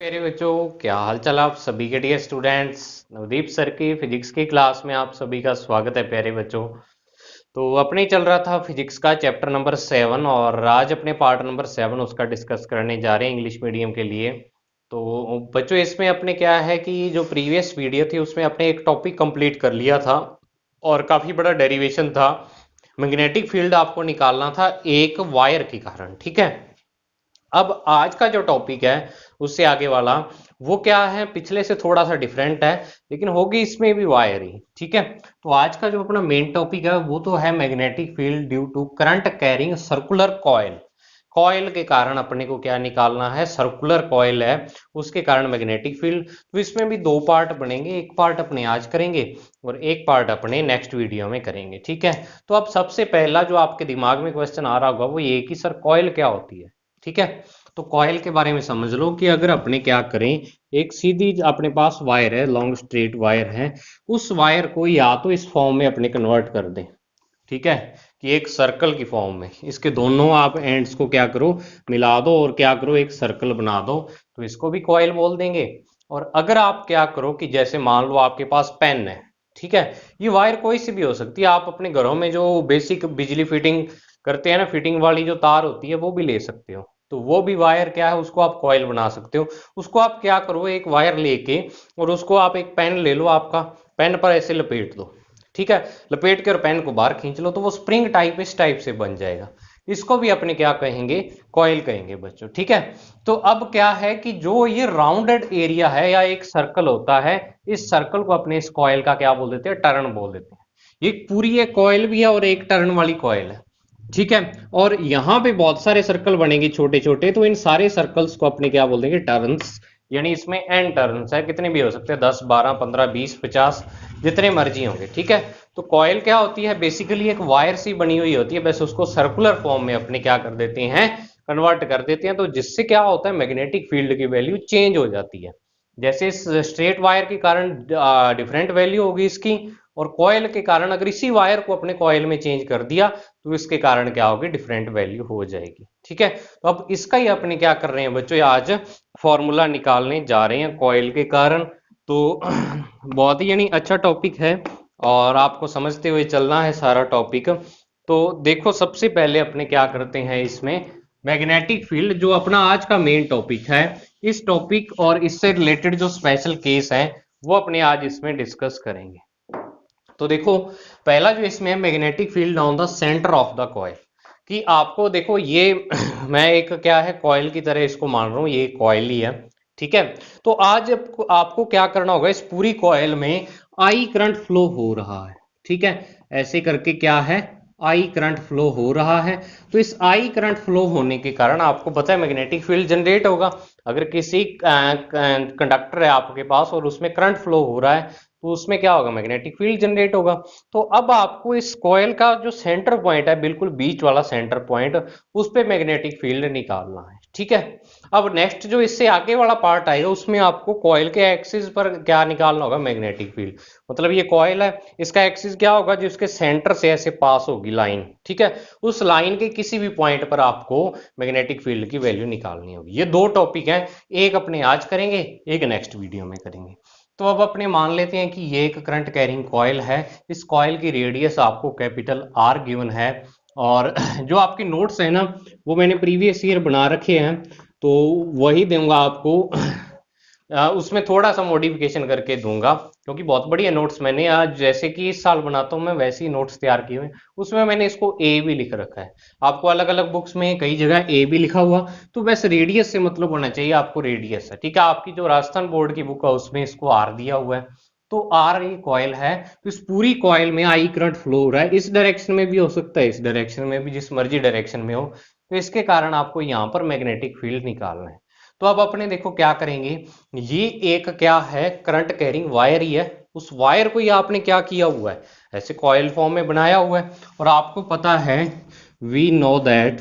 मेरे बच्चों, क्या हाल चाल आप सभी के डियर स्टूडेंट्स। नवदीप सर की फिजिक्स की क्लास में आप सभी का स्वागत है प्यारे बच्चों। तो अपने चल रहा था फिजिक्स का चैप्टर नंबर 7 और आज अपने पार्ट नंबर 7 उसका डिस्कस करने जा रहे हैं इंग्लिश मीडियम के लिए। तो बच्चों इसमें अपने क्या है कि जो प्रीवियस वीडियो थी उसमें अपने एक टॉपिक कंप्लीट कर लिया था और काफ़ी बड़ा डेरिवेशन था। मैग्नेटिक फील्ड आपको निकालना था एक वायर के कारण, ठीक है। अब आज का जो टॉपिक है उससे आगे वाला वो क्या है, पिछले से थोड़ा सा डिफरेंट है लेकिन होगी इसमें भी वायर ही, ठीक है। तो आज का जो अपना मेन टॉपिक है वो तो है magnetic field due to current carrying circular coil. Coil के कारण अपने को क्या निकालना है, सर्कुलर कॉइल है उसके कारण मैग्नेटिक फील्ड। तो इसमें भी दो पार्ट बनेंगे, एक पार्ट अपने आज करेंगे और एक पार्ट अपने नेक्स्ट वीडियो में करेंगे, ठीक है। तो अब सबसे पहला जो आपके दिमाग में क्वेश्चन आ रहा होगा वो ये कि सर कॉइल क्या होती है, ठीक है। तो कॉइल के बारे में समझ लो कि अगर अपने क्या करें, एक सीधी अपने पास वायर है, लॉन्ग स्ट्रेट वायर है, उस वायर को या तो इस फॉर्म में अपने कन्वर्ट कर दें, ठीक है, कि एक सर्कल की फॉर्म में इसके दोनों आप एंड्स को क्या करो, मिला दो और क्या करो, एक सर्कल बना दो, तो इसको भी कॉइल बोल देंगे। और अगर आप क्या करो कि जैसे मान लो आपके पास पेन है, ठीक है, ये वायर कोई सी भी हो सकती है, आप अपने घरों में जो बेसिक बिजली फिटिंग करते हैं ना, फिटिंग वाली जो तार होती है वो भी ले सकते हो, तो वो भी वायर क्या है, उसको आप कॉइल बना सकते हो। उसको आप क्या करो, एक वायर लेके और उसको आप एक पेन ले लो, आपका पेन पर ऐसे लपेट दो, ठीक है, लपेट के और पेन को बाहर खींच लो तो वो स्प्रिंग टाइप इस टाइप से बन जाएगा। इसको भी अपने क्या कहेंगे, कॉइल कहेंगे बच्चों, ठीक है। तो अब क्या है कि जो ये राउंडेड एरिया है या एक सर्कल होता है, इस सर्कल को अपने इस कॉइल का क्या बोल देते हैं, टर्न बोल देते हैं। ये पूरी एक कॉइल भी है और एक टर्न वाली कॉइल है, ठीक है। और यहां पे बहुत सारे सर्कल बनेंगे छोटे छोटे, तो इन सारे सर्कल्स को अपने क्या बोल देंगे, टर्न्स। यानी इसमें एन टर्न्स है, कितने भी हो सकते हैं, 10 12 15 20 50, जितने मर्जी होंगे, ठीक है। तो कॉइल क्या होती है, बेसिकली एक वायर सी बनी हुई होती है, बस उसको सर्कुलर फॉर्म में अपने क्या कर देते हैं, कन्वर्ट कर देते हैं। तो जिससे क्या होता है, मैग्नेटिक फील्ड की वैल्यू चेंज हो जाती है। जैसे इस स्ट्रेट वायर के कारण डिफरेंट वैल्यू होगी इसकी, और कॉइल के कारण अगर इसी वायर को अपने कॉइल में चेंज कर दिया तो इसके कारण क्या होगी, डिफरेंट वैल्यू हो जाएगी, ठीक है। तो अब इसका ही अपने क्या कर रहे हैं बच्चों, आज फॉर्मूला निकालने जा रहे हैं कॉइल के कारण। तो बहुत ही यानी अच्छा टॉपिक है और आपको समझते हुए चलना है सारा टॉपिक। तो देखो सबसे पहले अपने क्या करते हैं इसमें, मैग्नेटिक फील्ड जो अपना आज का मेन टॉपिक है, इस टॉपिक और इससे रिलेटेड जो स्पेशल केस है वो अपने आज इसमें डिस्कस करेंगे। तो देखो पहला जो इसमें है, magnetic field on the centre of the coil, कि आपको देखो ये मैं एक क्या है कॉइल की तरह इसको मान रहा हूं, ये कॉइल ही है, ठीक है। तो आज आपको क्या करना होगा, इस पूरी कॉइल में आई करंट फ्लो हो रहा है, ठीक है, ऐसे करके क्या है, आई करंट फ्लो हो रहा है। तो इस आई करंट फ्लो होने के कारण आपको पता है मैग्नेटिक फील्ड जनरेट होगा। अगर किसी कंडक्टर है आपके पास और उसमें करंट फ्लो हो रहा है तो उसमें क्या होगा, मैग्नेटिक फील्ड जनरेट होगा। तो अब आपको इस कॉइल का जो सेंटर पॉइंट है, बिल्कुल बीच वाला सेंटर पॉइंट, उस पे मैग्नेटिक फील्ड निकालना है, ठीक है। अब नेक्स्ट जो इससे आगे वाला पार्ट आएगा उसमें आपको कॉइल के एक्सिस पर क्या निकालना होगा, मैग्नेटिक फील्ड। मतलब ये कॉइल है, इसका एक्सिस क्या होगा, जिसके सेंटर से ऐसे पास होगी लाइन, ठीक है, उस लाइन के किसी भी पॉइंट पर आपको मैग्नेटिक फील्ड की वैल्यू निकालनी होगी। ये दो टॉपिक हैं, एक अपने आज करेंगे, एक नेक्स्ट वीडियो में करेंगे। तो अब अपने मान लेते हैं कि ये एक करंट कैरिंग कॉइल है, इस कॉइल की रेडियस आपको कैपिटल आर गिवन है। और जो आपके नोट्स है ना वो मैंने प्रीवियस ईयर बना रखे हैं, तो वही दूंगा आपको। उसमें थोड़ा सा मॉडिफिकेशन करके दूंगा क्योंकि बहुत बढ़िया नोट्स मैंने आज जैसे कि इस साल बनाता हूँ मैं वैसे ही नोट्स तैयार किए हुए। उसमें मैंने इसको ए भी लिख रखा है, आपको अलग अलग बुक्स में कई जगह ए भी लिखा हुआ, तो बस रेडियस से मतलब होना चाहिए आपको, रेडियस है, ठीक है। आपकी जो राजस्थान बोर्ड की बुक है उसमें इसको आर दिया हुआ है, तो आर ये कॉइल है, तो इस पूरी कॉइल में आई करंट फ्लो हो रहा है, इस डायरेक्शन में भी हो सकता है, इस डायरेक्शन में भी, जिस मर्जी डायरेक्शन में हो। तो इसके कारण आपको यहाँ पर मैग्नेटिक फील्ड निकालना है। तो अब अपने देखो क्या करेंगे, ये एक क्या है, करंट कैरिंग वायर ही है, उस वायर को ही आपने क्या किया हुआ है, ऐसे कॉइल फॉर्म में बनाया हुआ है। और आपको पता है, we know that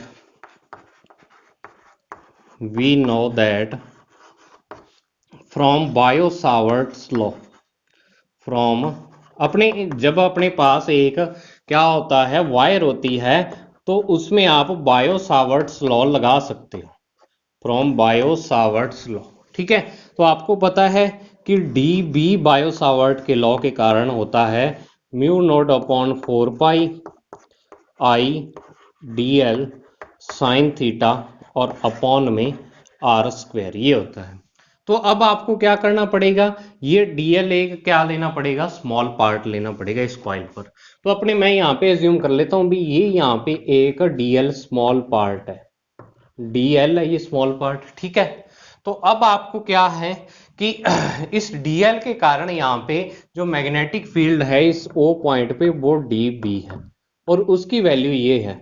we know that from Biot Savart's law, from अपने जब अपने पास एक क्या होता है, वायर होती है, तो उसमें आप बायो सावर्ट्स लॉ लगा सकते हो, फ्रॉम बायो सावर्ट्स लॉ, ठीक है। तो आपको पता है कि डी बी बायो सावर्ट के लॉ के कारण होता है म्यू नॉट अपॉन 4 पाई आई डी एल साइन थीटा और अपॉन में आर स्क्वायर, ये होता है। तो अब आपको क्या करना पड़ेगा, ये डीएल एक क्या लेना पड़ेगा, स्मॉल पार्ट लेना पड़ेगा इस कॉइल पर। तो अपने मैं यहाँ पे एज्यूम कर लेता हूँ भी ये यहाँ पे एक डीएल स्मॉल पार्ट है, डीएल है ये स्मॉल पार्ट, ठीक है। तो अब आपको क्या है कि इस डीएल के कारण यहाँ पे जो मैग्नेटिक फील्ड है इस ओ पॉइंट पे वो डी बी है और उसकी वैल्यू ये है,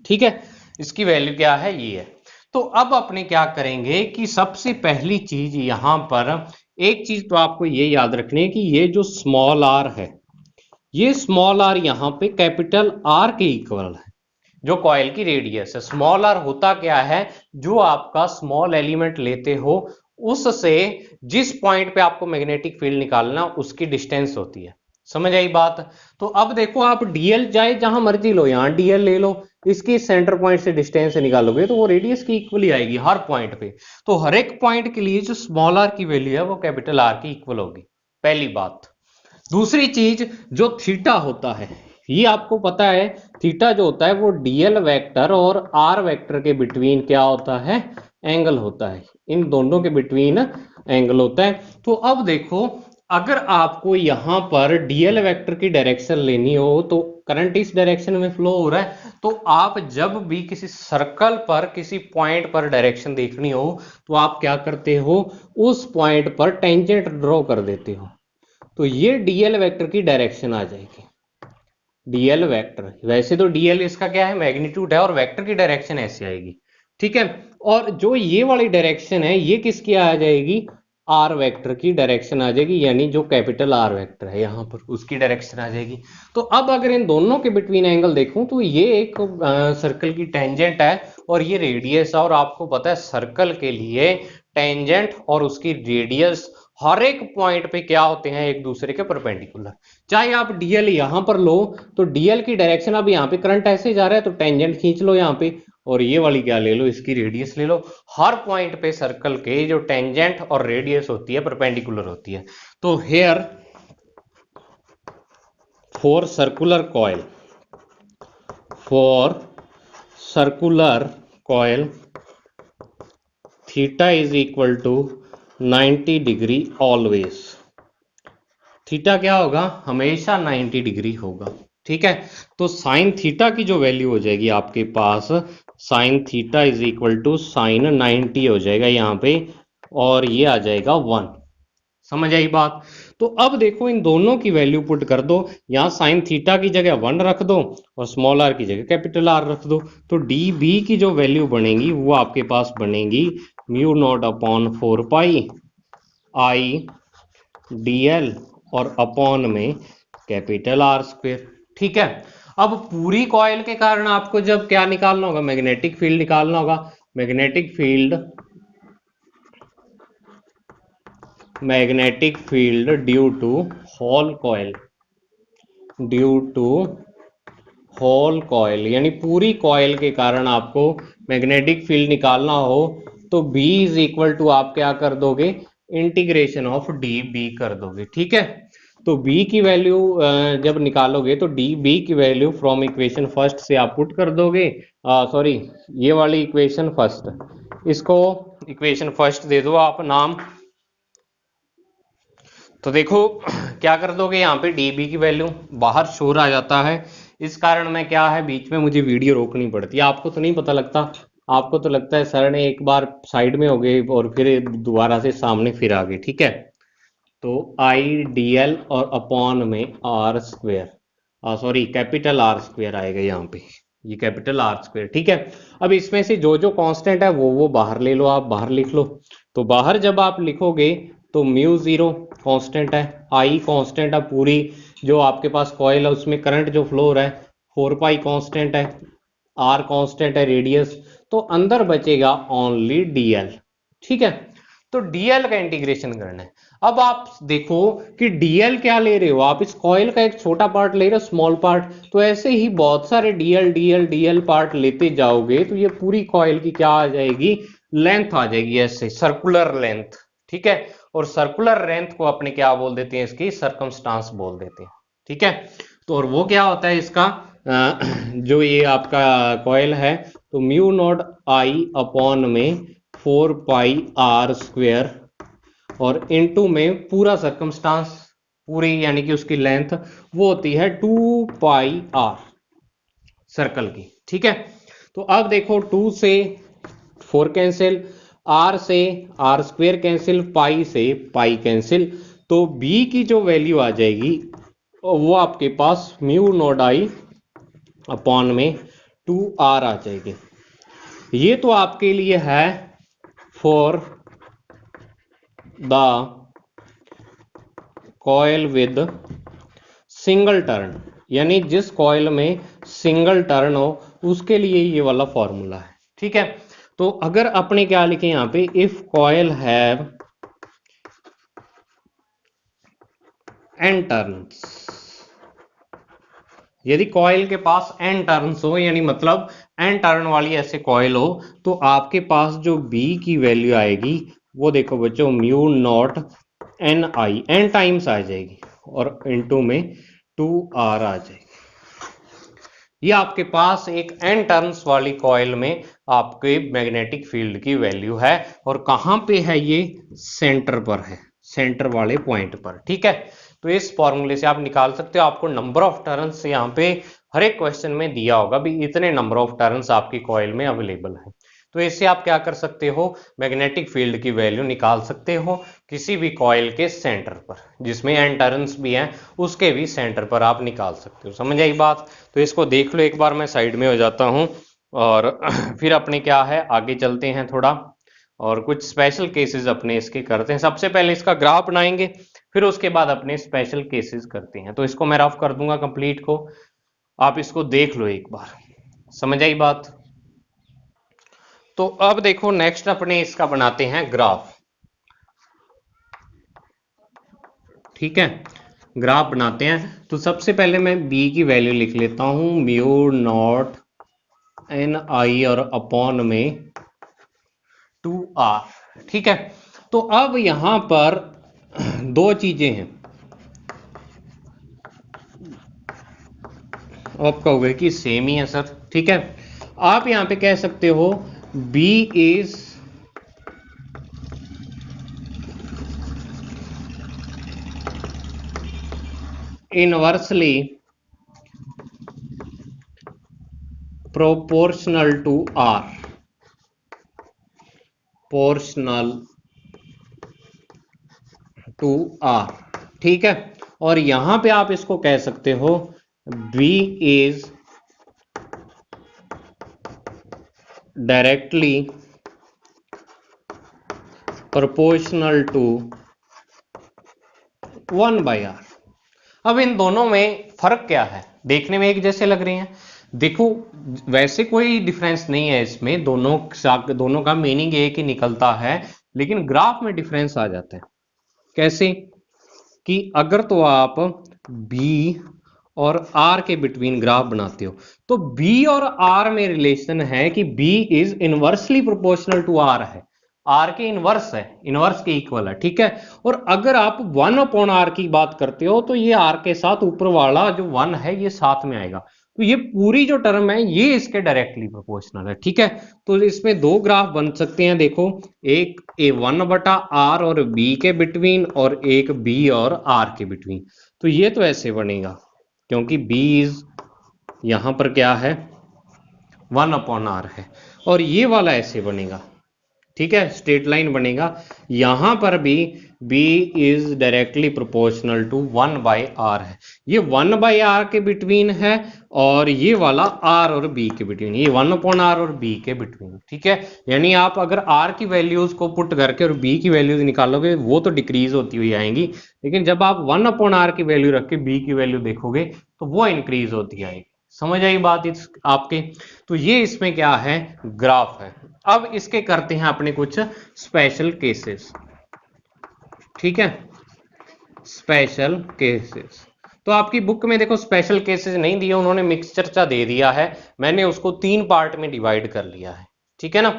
ठीक है। इसकी वैल्यू क्या है, ये है। तो अब अपने क्या करेंगे कि सबसे पहली चीज यहां पर एक चीज तो आपको ये याद रखनी है कि ये जो स्मॉल आर है, ये स्मॉल आर यहां पे कैपिटल आर के इक्वल है, जो कॉइल की रेडियस है। स्मॉल आर होता क्या है, जो आपका स्मॉल एलिमेंट लेते हो उससे जिस पॉइंट पे आपको मैग्नेटिक फील्ड निकालना उसकी डिस्टेंस होती है। समझ आई बात। तो अब देखो आप डीएल चाहे जहां मर्जी लो, यहां डीएल ले लो, इसकी सेंटर पॉइंट से डिस्टेंस निकालोगे तो वो रेडियस की इक्वल ही आएगी हर पॉइंट पे। तो हर एक पॉइंट के लिए जो स्मॉल आर की वैल्यू है वो कैपिटल आर की इक्वल होगी, पहली बात। दूसरी चीज जो थीटा होता है, ये आपको पता है थीटा जो होता है वो डीएल वेक्टर और आर वेक्टर के बिटवीन क्या होता है, एंगल होता है, इन दोनों के बिटवीन एंगल होता है। तो अब देखो अगर आपको यहां पर डीएल वेक्टर की डायरेक्शन लेनी हो तो करंट इस डायरेक्शन में फ्लो हो रहा है, तो आप जब भी किसी सर्कल पर किसी पॉइंट पर डायरेक्शन देखनी हो तो आप क्या करते हो, उस पॉइंट पर टेंजेंट ड्रॉ कर देते हो, तो ये डीएल वेक्टर की डायरेक्शन आ जाएगी। डीएल वेक्टर, वैसे तो डीएल इसका क्या है, मैग्नीट्यूड है, और वेक्टर की डायरेक्शन ऐसे आएगी, ठीक है। और जो ये वाली डायरेक्शन है ये किसकी आ जाएगी, आर वेक्टर की डायरेक्शन आ जाएगी, यानी जो कैपिटल आर वेक्टर है यहां पर उसकी डायरेक्शन आ जाएगी। तो अब अगर इन दोनों के बिटवीन एंगल देखूं तो ये एक सर्कल की टेंजेंट है और ये रेडियस है, और आपको पता है सर्कल के लिए टेंजेंट और उसकी रेडियस हर एक पॉइंट पे क्या होते हैं, एक दूसरे के परपेंडिकुलर। चाहे आप डीएल यहां पर लो तो डीएल की डायरेक्शन, अब यहाँ पे करंट ऐसे जा रहा है तो टेंजेंट खींच लो यहाँ पे, और ये वाली क्या ले लो, इसकी रेडियस ले लो। हर पॉइंट पे सर्कल के जो टेंजेंट और रेडियस होती है परपेंडिकुलर होती है। तो here for circular coil theta is equal to 90 degree always. Theta क्या होगा, हमेशा 90 डिग्री होगा, ठीक है। तो साइन थीटा की जो वैल्यू हो जाएगी आपके पास, sine theta is equal to sine 90 हो जाएगा यहाँ पे, और ये आ जाएगा 1। समझ आई बात। तो अब देखो इन दोनों की वैल्यू पुट कर दो, यहाँ साइन थीटा की जगह 1 रख दो और स्मॉल आर की जगह कैपिटल आर रख दो, तो डी बी की जो वैल्यू बनेगी वो आपके पास बनेगी म्यू नॉट अपॉन 4 पाई आई डी एल और अपॉन में कैपिटल आर स्क्वेयर, ठीक है। अब पूरी कॉइल के कारण आपको जब क्या निकालना होगा, मैग्नेटिक फील्ड निकालना होगा। Magnetic field due to whole coil, यानी पूरी कॉइल के कारण आपको मैग्नेटिक फील्ड निकालना हो तो B इज इक्वल टू आप क्या कर दोगे, इंटीग्रेशन ऑफ डी बी कर दोगे, ठीक है। तो B की वैल्यू जब निकालोगे तो डी बी की वैल्यू फ्रॉम इक्वेशन फर्स्ट से आप पुट कर दोगे, सॉरी ये वाली इक्वेशन फर्स्ट, इसको इक्वेशन फर्स्ट दे दो आप नाम। तो देखो क्या कर दोगे, यहाँ पे डी बी की वैल्यू बाहर शोर आ जाता है, इस कारण में क्या है बीच में मुझे वीडियो रोकनी पड़ती है। आपको तो नहीं पता लगता, आपको तो लगता है सर ने एक बार साइड में हो गए और फिर दोबारा से सामने फिर आ गए, ठीक है। तो आई डी एल और अपॉन में R square, sorry capital R square आएगा यहाँ पे, ये कैपिटल आर स्क्वेयर, ठीक है। अब इसमें से जो जो कांस्टेंट है वो बाहर ले लो, आप बाहर लिख लो। तो बाहर जब आप लिखोगे तो म्यू जीरो कांस्टेंट है, आई कांस्टेंट है, पूरी जो आपके पास कॉइल है उसमें करंट जो फ्लो हो रहा है, 4 पाई कांस्टेंट है, आर कांस्टेंट है रेडियस, तो अंदर बचेगा ओनली डीएल, ठीक है। तो डीएल का इंटीग्रेशन करना है। अब आप देखो कि डीएल क्या ले रहे हो आप, इस कॉइल का एक छोटा पार्ट ले रहे हो, स्मॉल पार्ट, तो ऐसे ही बहुत सारे डीएल डीएल डीएल पार्ट लेते जाओगे तो ये पूरी कॉइल की क्या आ जाएगी, लेंथ आ जाएगी ऐसे सर्कुलर लेंथ, ठीक है। और सर्कुलर लेंथ को अपने क्या बोल देते हैं, इसकी सर्कमस्टांस बोल देते हैं, ठीक है। तो और वो क्या होता है इसका जो ये आपका कॉइल है, तो म्यू नॉट आई अपॉन में 4 पाई आर स्क्वेयर और इनटू में पूरा सर्कमस्टांस पूरी यानी कि उसकी लेंथ वो होती है 2 पाई आर सर्कल की, ठीक है। तो अब देखो 2 से 4 कैंसिल, आर से आर स्क्वेयर कैंसिल, पाई से पाई कैंसिल, तो बी की जो वैल्यू आ जाएगी वो आपके पास म्यू नॉट आई अपॉन में 2 आर आ जाएगी। ये तो आपके लिए है for the coil with single turn, यानी जिस कॉइल में सिंगल टर्न हो उसके लिए ये वाला फॉर्मूला है, ठीक है। तो अगर अपने क्या लिखे यहां पे, if coil have an turns, यदि कॉइल के पास एन टर्न्स हो यानी मतलब एन टर्न वाली ऐसे कॉइल हो, तो आपके पास जो बी की वैल्यू आएगी वो देखो बच्चों mu nought n i, n times आ जाएगी और इनटू में 2 आर आ जाएगी। ये आपके पास एक एन टर्न्स वाली कॉइल में आपके मैग्नेटिक फील्ड की वैल्यू है, और कहां पे है ये, सेंटर पर है, सेंटर वाले पॉइंट पर, ठीक है। तो इस फॉर्मूले से आप निकाल सकते हो, आपको नंबर ऑफ टर्न्स यहाँ पे हर एक क्वेश्चन में दिया होगा भी इतने नंबर ऑफ टर्न्स आपकी कॉइल में अवेलेबल है। तो इससे आप क्या कर सकते हो, मैग्नेटिक फील्ड की वैल्यू निकाल सकते हो किसी भी कॉइल के सेंटर पर, जिसमें एन टर्न्स भी हैं उसके भी सेंटर पर आप निकाल सकते हो। समझ आई बात? तो इसको देख लो एक बार, मैं साइड में हो जाता हूं और फिर अपने क्या है आगे चलते हैं थोड़ा, और कुछ स्पेशल केसेस अपने इसके करते हैं। सबसे पहले इसका ग्राफ बनाएंगे, फिर उसके बाद अपने स्पेशल केसेस करते हैं। तो इसको मैं रफ कर दूंगा कंप्लीट को, आप इसको देख लो एक बार। समझ आई बात? तो अब देखो नेक्स्ट अपने इसका बनाते हैं ग्राफ, ठीक है। ग्राफ बनाते हैं, तो सबसे पहले मैं b की वैल्यू लिख लेता हूं म्यू नॉट एन आई और अपॉन में 2r, ठीक है। तो अब यहां पर दो चीजें हैं, आप कहोगे कि सेम ही है सर, ठीक है। आप यहां पे कह सकते हो b is inversely proportional to r, proportional to r, ठीक है। और यहां पे आप इसको कह सकते हो b is directly proportional to 1/r। अब इन दोनों में फर्क क्या है, देखने में एक जैसे लग रहे हैं, देखो वैसे कोई डिफरेंस नहीं है इसमें, दोनों का मीनिंग एक ही निकलता है, लेकिन ग्राफ में डिफरेंस आ जाता है। कैसे कि अगर तो आप b और r के बिटवीन ग्राफ बनाते हो, तो b और r में रिलेशन है कि b is inversely proportional to r है, r के इनवर्स है, इनवर्स के इक्वल है, ठीक है। और अगर आप 1/r की बात करते हो तो ये r के साथ ऊपर वाला जो 1 है ये साथ में आएगा, तो ये पूरी जो टर्म है ये इसके डायरेक्टली प्रोपोर्शनल है, ठीक है। तो इसमें दो ग्राफ बन सकते हैं, देखो एक ए 1/r और b के बिटवीन और एक b और r के बिटवीन। तो ये तो ऐसे बनेगा क्योंकि b इज यहां पर क्या है 1/r है, और ये वाला ऐसे बनेगा, ठीक है, स्ट्रेट लाइन बनेगा। यहां पर भी b is directly proportional to 1/r है, ये 1/r के बिटवीन है, और ये वाला r और b के बिटवीन, ये 1/r और b के बिटवीन, ठीक है। यानी आप अगर r की वैल्यूज को पुट करके और b की वैल्यूज निकालोगे वो तो डिक्रीज होती हुई आएंगी, लेकिन जब आप 1/r की वैल्यू रख के b की वैल्यू देखोगे तो वो इंक्रीज होती आएगी। समझ आई बात इस आपके? तो ये इसमें क्या है, ग्राफ है। अब इसके करते हैं अपने कुछ स्पेशल केसेस, ठीक है, स्पेशल केसेस। तो आपकी बुक में देखो स्पेशल केसेस नहीं दिए, उन्होंने मिक्स चर्चा दे दिया है, मैंने उसको 3 पार्ट में डिवाइड कर लिया है, ठीक है ना।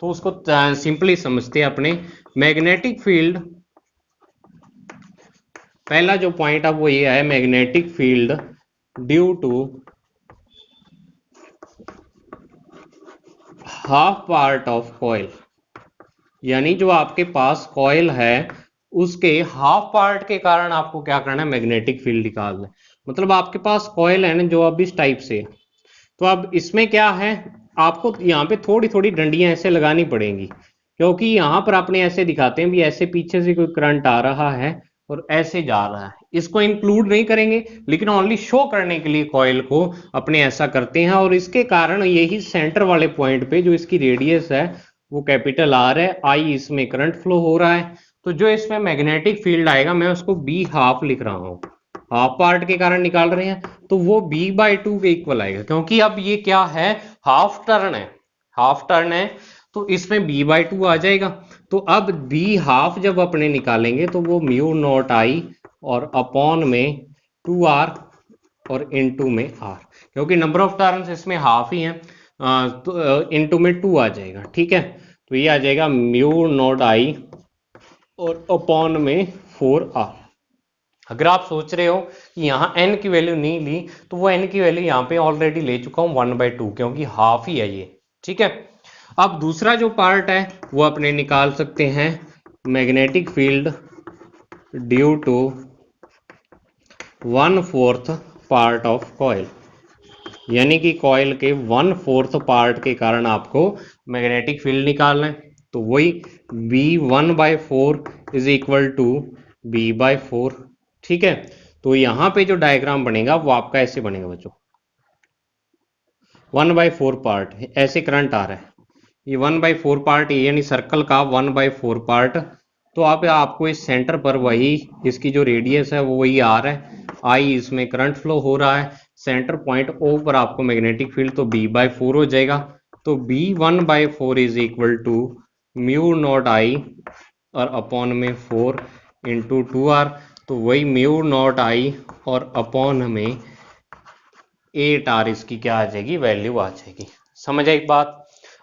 तो उसको सिंपली समझते हैं अपने। मैग्नेटिक फील्ड, पहला जो पॉइंट अब वो ये है, magnetic field due to half part of coil, यानी जो आपके पास कॉइल है उसके हाफ पार्ट के कारण आपको क्या करना है, मैग्नेटिक फील्ड निकालना है। मतलब आपके पास कॉइल है ना जो अब इस टाइप से, तो अब इसमें क्या है, आपको यहाँ पे थोड़ी थोड़ी डंडियां ऐसे लगानी पड़ेंगी, क्योंकि यहाँ पर अपने ऐसे दिखाते हैं भी ऐसे पीछे से कोई करंट आ रहा है और ऐसे जा रहा है। इसको इंक्लूड नहीं करेंगे लेकिन ओनली शो करने के लिए कॉइल को अपने ऐसा करते हैं, और इसके कारण यही सेंटर वाले पॉइंट पे जो इसकी रेडियस है वो कैपिटल आर है, आई इसमें करंट फ्लो हो रहा है। तो जो इसमें मैग्नेटिक फील्ड आएगा मैं उसको बी हाफ लिख रहा हूँ, हाफ पार्ट के कारण निकाल रहे हैं, तो वो b/2 के इक्वल आएगा, क्योंकि अब ये क्या है, हाफ टर्न है, हाफ टर्न है, तो इसमें b/2 आ जाएगा। तो अब b हाफ जब अपने निकालेंगे तो वो म्यू नॉट आई और अपॉन में 2r और इनटू में r, क्योंकि नंबर ऑफ टर्न्स इसमें हाफ ही है, तो इनटू में 2 आ जाएगा। ठीक है, तो ये आ जाएगा म्यू नॉट आई और अपॉन में 4r। अगर आप सोच रहे हो कि यहाँ n की वैल्यू नहीं ली, तो वो n की वैल्यू यहाँ पे ऑलरेडी ले चुका हूँ 1/2, क्योंकि हाफ ही है ये। ठीक है, अब दूसरा जो पार्ट है वो अपने निकाल सकते हैं, magnetic field due to 1/4 part of coil, यानी कि कॉइल के 1/4 पार्ट के कारण आपको मैग्नेटिक फील्ड निकालना है। तो वही b1/4 is equal to b/4। ठीक है, तो यहां पे जो डायग्राम बनेगा वो आपका ऐसे बनेगा बच्चों, 1/4 पार्ट ऐसे करंट आ रहा है, ये 1/4 पार्ट यानी सर्कल का 1/4 पार्ट। तो आपको इस सेंटर पर वही इसकी जो रेडियस है वो वही आ रहा है, आई इसमें करंट फ्लो हो रहा है, सेंटर पॉइंट ओ पर आपको मैग्नेटिक फील्ड तो b/4 हो जाएगा। तो b1/4 is equal to mu nought i और अपॉन में 4 इंटू 2r, तो वही म्यू नॉट आई और अपॉन में 8r इसकी क्या आ जाएगी, वैल्यू आ जाएगी। समझ आई बात।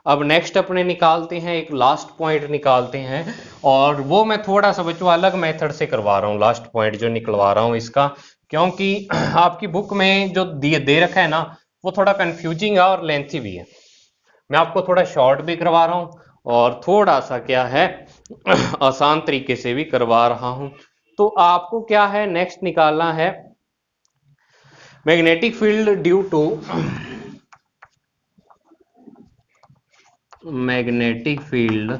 अब नेक्स्ट अपने निकालते हैं, एक लास्ट पॉइंट निकालते हैं, और वो मैं थोड़ा सा बच्चों अलग मेथड से करवा रहा हूँ, लास्ट पॉइंट जो निकलवा रहा हूँ इसका, क्योंकि आपकी बुक में जो दे रखा है ना वो थोड़ा कंफ्यूजिंग है और लेंथी भी है। मैं आपको थोड़ा शॉर्ट भी करवा रहा हूँ और थोड़ा सा क्या है आसान तरीके से भी करवा रहा हूँ। तो आपको क्या है नेक्स्ट निकालना है, magnetic field due to magnetic field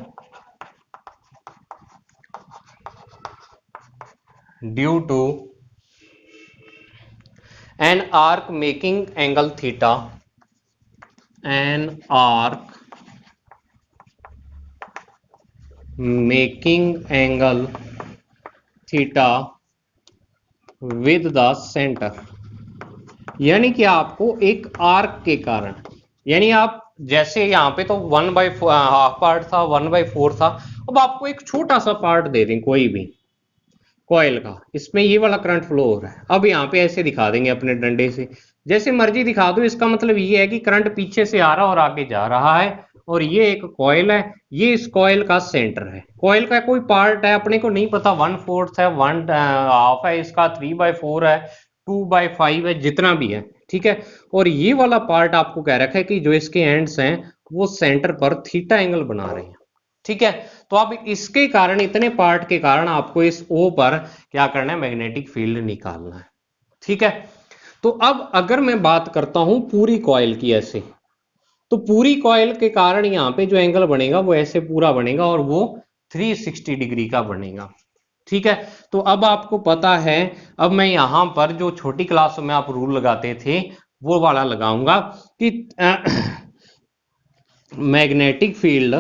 due to an arc making angle theta, an arc making angle theta with the centre, यानी कि आपको एक आर्क के कारण, यानी आप जैसे यहाँ पे तो 1/हाफ पार्ट था, 1/4 था, अब आपको एक छोटा सा पार्ट दे दें कोई भी कॉइल का, इसमें ये वाला करंट फ्लो हो रहा है, अब यहाँ पे ऐसे दिखा देंगे अपने डंडे से, जैसे मर्जी दिखा दो, इसका मतलब ये है कि करंट पीछे से आ रहा है और आगे जा रहा है, और ये एक कॉइल है, ये इस कॉइल का सेंटर है, कॉइल का कोई पार्ट है अपने को नहीं पता, 1/4 है, 1/2 है, इसका 3/4 है, 2/5 है, जितना भी है। ठीक है, और ये वाला पार्ट आपको कह रखा है कि जो इसके एंड्स हैं वो सेंटर पर थीटा एंगल बना रहे हैं। ठीक है, तो अब इसके कारण, इतने पार्ट के कारण आपको इस ओ पर क्या करना है, मैग्नेटिक फील्ड निकालना है। ठीक है, तो अब अगर मैं बात करता हूं पूरी कॉइल की ऐसे, तो पूरी कॉइल के कारण यहाँ पे जो एंगल बनेगा वो ऐसे पूरा बनेगा और वो 360 डिग्री का बनेगा। ठीक है, तो अब आपको पता है, अब मैं यहां पर जो छोटी क्लासों में आप रूल लगाते थे वो वाला लगाऊंगा कि magnetic field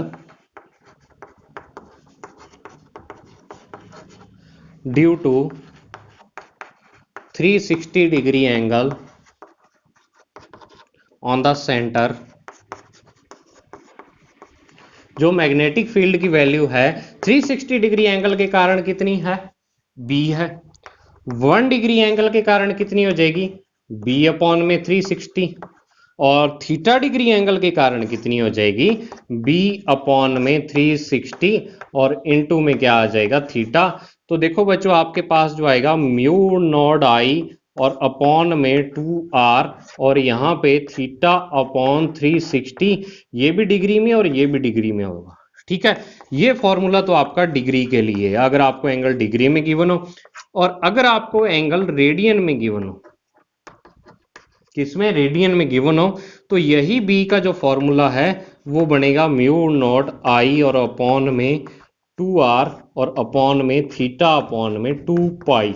due to 360 degree angle on the centre, जो मैग्नेटिक फील्ड की वैल्यू है 360 डिग्री एंगल के कारण कितनी है, b है, 1 डिग्री एंगल के कारण कितनी हो जाएगी, b अपॉन में 360, और थीटा डिग्री एंगल के कारण कितनी हो जाएगी, b अपॉन में 360 और इनटू में क्या आ जाएगा, थीटा। तो देखो बच्चों आपके पास जो आएगा म्यू नॉट आई और अपॉन में 2r और यहाँ पे थीटा अपॉन 360, ये भी डिग्री में और ये भी डिग्री में होगा। ठीक है, ये फॉर्मूला तो आपका डिग्री के लिए है, अगर आपको एंगल डिग्री में गिवन हो। और अगर आपको एंगल रेडियन में गिवन हो, किसमें, रेडियन में गिवन हो, तो यही बी का जो फॉर्मूला है वो बनेगा म्यू नॉट आई और अपॉन में 2r और अपॉन में थीटा अपॉन में 2 पाई,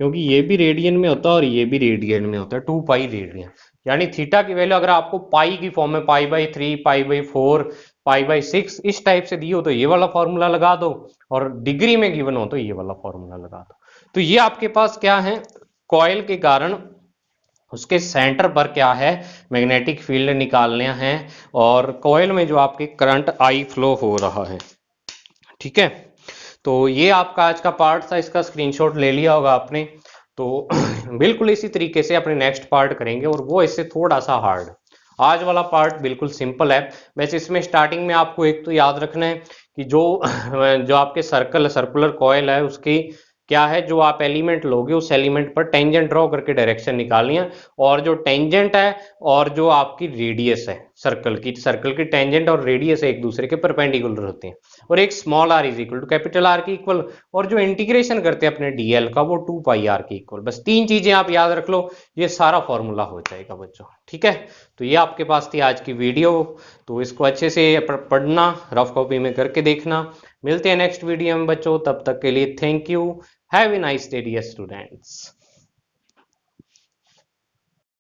क्योंकि ये भी रेडियन में होता है और ये भी रेडियन में होता है, 2 पाई रेडियन। यानी थीटा की वैल्यू अगर आपको पाई की फॉर्म में पाई/3, पाई/4, पाई/6 इस टाइप से दी हो तो ये वाला फॉर्मूला लगा दो, और डिग्री में गिवन हो तो ये वाला फॉर्मूला लगा दो। तो ये आपके पास क्या है, कॉइल के कारण उसके सेंटर पर क्या है, मैग्नेटिक फील्ड निकालने हैं, और कॉइल में जो आपके करंट आई फ्लो हो रहा है। ठीक है, तो ये आपका आज का पार्ट था, इसका स्क्रीनशॉट ले लिया होगा आपने। तो बिल्कुल इसी तरीके से अपने नेक्स्ट पार्ट करेंगे, और वो इससे थोड़ा सा हार्ड। आज वाला पार्ट बिल्कुल सिंपल है। वैसे इसमें स्टार्टिंग में आपको एक तो याद रखना है कि जो जो आपके सर्कुलर कॉइल है उसकी क्या है, जो आप एलिमेंट लोगे उस एलिमेंट पर टेंजेंट ड्रॉ करके डायरेक्शन निकालनी है, और जो टेंजेंट है और जो आपकी रेडियस है सर्कल की टेंजेंट और रेडियस एक दूसरे के परपेंडिकुलर होते हैं, और एक small r is equal to capital R के इक्वल, और जो इंटीग्रेशन करते हैं अपने dl का वो 2 पाई r के इक्वल। बस 3 चीजें आप याद रख लो, ये सारा फॉर्मूला हो जाएगा बच्चों। ठीक है, तो ये आपके पास थी आज की वीडियो, तो इसको अच्छे से पढ़ना, रफ कॉपी में करके देखना। मिलते हैं नेक्स्ट वीडियो में बच्चों, तब तक के लिए thank you, have a nice day dear students.